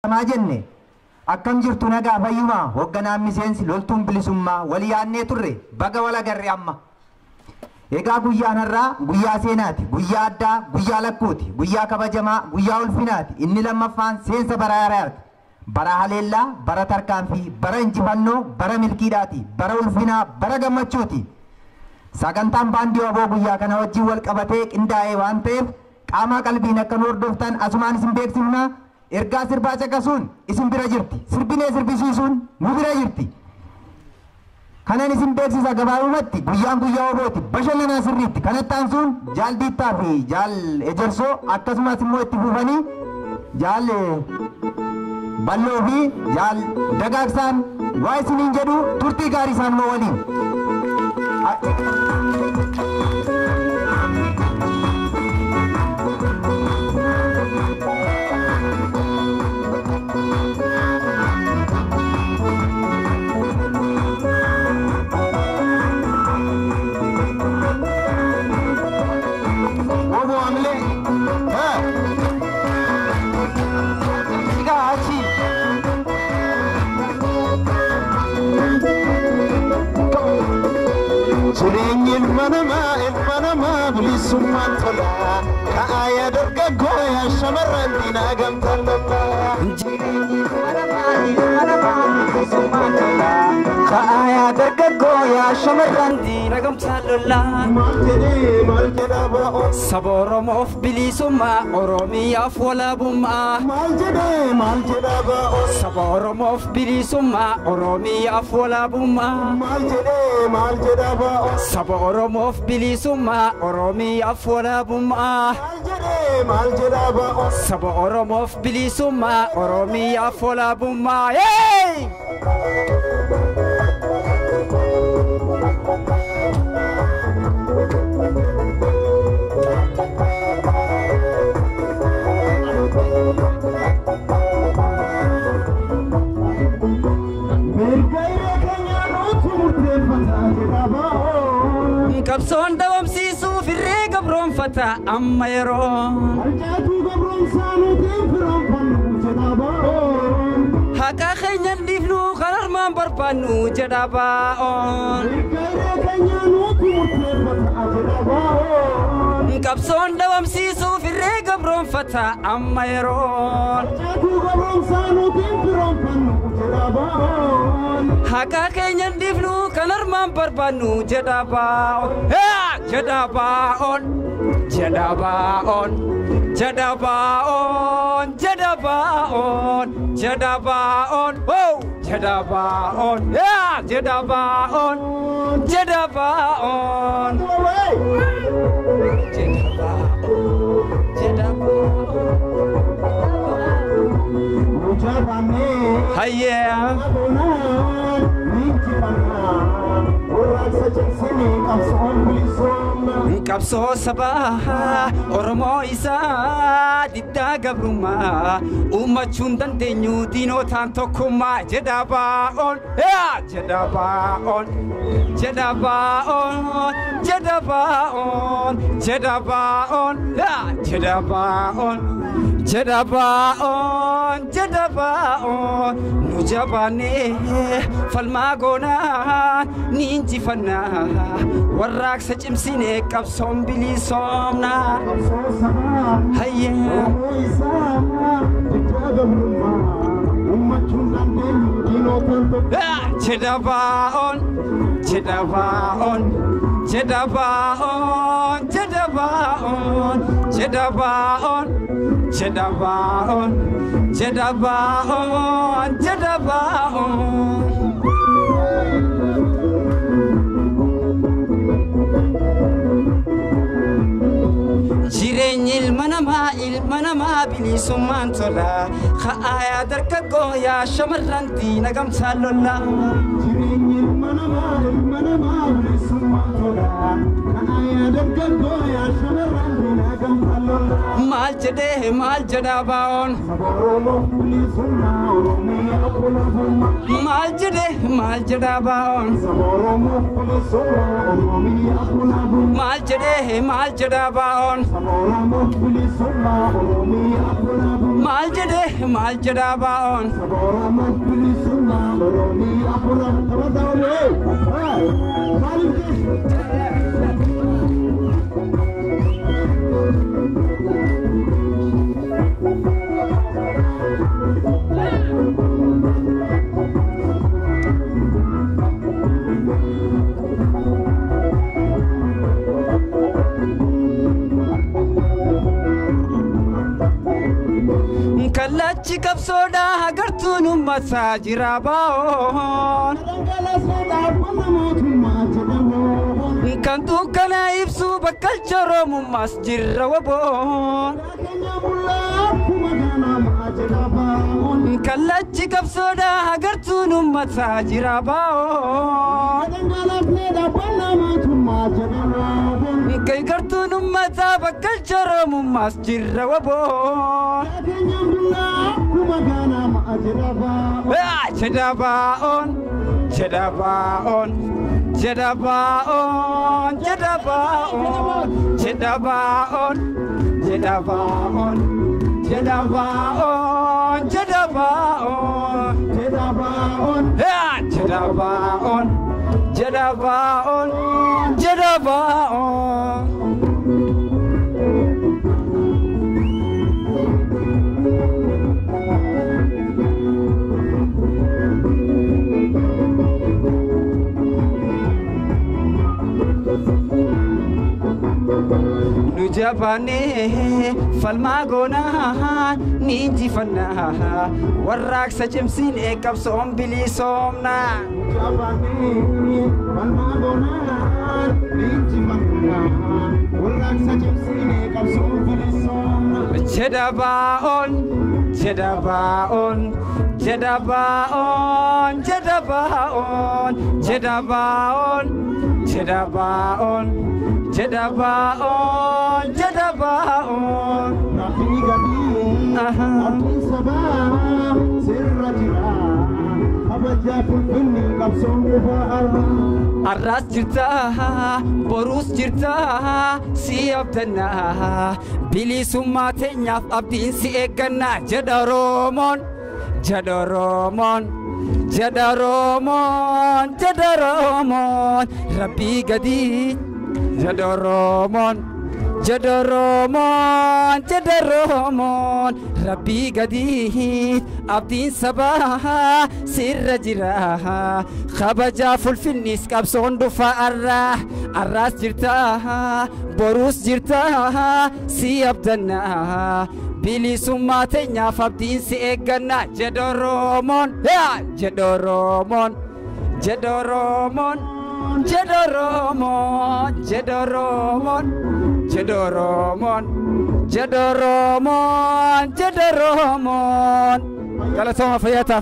ما جنة أكم جرت نجا فيما وجنا مسنس لولتم بلسما وليانة ترى بقى ولا جري أما إيجا غويا نرى غويا سيناتي غويا أدا غويا لكوتي غويا كبجما غويا ألفيناتي إني لما فان سينس برايرات برا هللا برا تركان في برا إنجبانو برا ملكيراتي برا ألفينا برا جمتشوتي ساكنتام بانديو أبو غويا كنا وجي والكبتك إنداي وانتف كاما قلبينا كنور دوفتان أسمان سنبيك سمنا إرجع سربا cakasun isim bira jirti sirbine sirbisisun nu bira jirti kanan isim beeksisa gabaabumatti guyyaan guyyaa obooti bashallana sirriitti kanattaan sun jaal diittaa fi jaal ejersoo akkasumas immoo itti fufanii jaal balloo fi jaal dagaagsaan waa isiniin jedhu turtii gaarii isaan moo waliin المنما بلسمان طلا كآية درقا يا شمران دينا قمت الله المنما بلسمان طلا كآية درقا يا شمران دينا قمت الله مالجدي باو صبر موف بلسما أرومي أفولا بما مالجدي باو صبر موف بلسما أرومي أفولا بما مالجدي باو صبر موف بلسما أرومي أفولا بما مالجدي باو صبر موف بلسما أرومي أفولا بما كبسون دوام سيسو في الريق برون فتا أما يرون الجاتو قبرون سانو تنفرون فنو جداباون هكا خينيا ديفنو خلال من بربانو جداباون الكايري كنيانو تمرتين فتا جداباون كبسون دوام سيسو في الريق برون فتا أما يرون الجاتو قبرون سانو تنفرون فنو جداباون هكا كينيا ديفنو خلال من بربانو جداباون Jadabaon, Jadabaon, Jadabaon, Jadabaon, Jadabaon, oh, Jadabaon, yeah, Jadabaon, Jadabaon, Jadabaon, Hiya. Kapso sabah Oromo isa didda gabruma umachun dandenyu dino tanto kuma Jadabaon Jadabaon Jadabaon Jadabaon Jadabaon Jadabaon Jadabaon Jadabaon nujabane falmagona ninjifana warrak sajimsine kapsom bilisomna hayya Jadabaon Jadabaon Jadabaon Jadabaon Jadabaon Jadabaon Jadabaon Jadabaon Jireenyi ilmanama bilisummaan tola Kha'aayaa dargaggoo yaa shamarran diina gamtaa lola Jireenyi ilmanama Mal jada baon mal jada baon mal jada baon mal jada baon Kallachi kapsoda agartunu masajira baon kantu kana ibsu bakal choromu masjira wabon Kallachi kapsoda agartunu masajira baon kai gartunu mata bakal choromu masjira wabon Jadabaon, Jadabaon, Jadabaon, Jadabaon, Jadabaon, Jadabaon, Jadabaon, Jadabaon, Jadabaon, Jadabaon, Jadabaon, Jadabaon. Nujabane falmagona ninji fanna warrak sajimsin ekab som bili somna Nujabane falmagona ninji fanna warrak sajimsin ekab som bili somna Jadabaon Jadabaon Jadabaon Jadabaon Jadabaon Jadabaon Jadabaon, Jadabaon, Rafi Gadi, Abdi Sabah, Sirrajira, Abaja Fulfilni Kapson Arras jirta, Borus jirta, Si Abdana, Billy Sumate Nyaf Abdin Si Ekana, Jadaromon, Jadaromon, Jadaromon, Jadaromon, Rafi Gadi. Jadaromon, Jadaromon, Jadaromon, Rabbi Gadi, Abdin Sabah, Sirra Jira, Khabaja Fulfinis Kapson Dufa Arras Jirta, Borus Jirta, Si Abdana, Billy Sumate Nyaf Abdin Si Egana, Jadaromon, Jadaromon, Jadaromon. Jadaromon, Jadaromon, Jadaromon, Jadaromon, Jadaromon. Kalau sama fayata.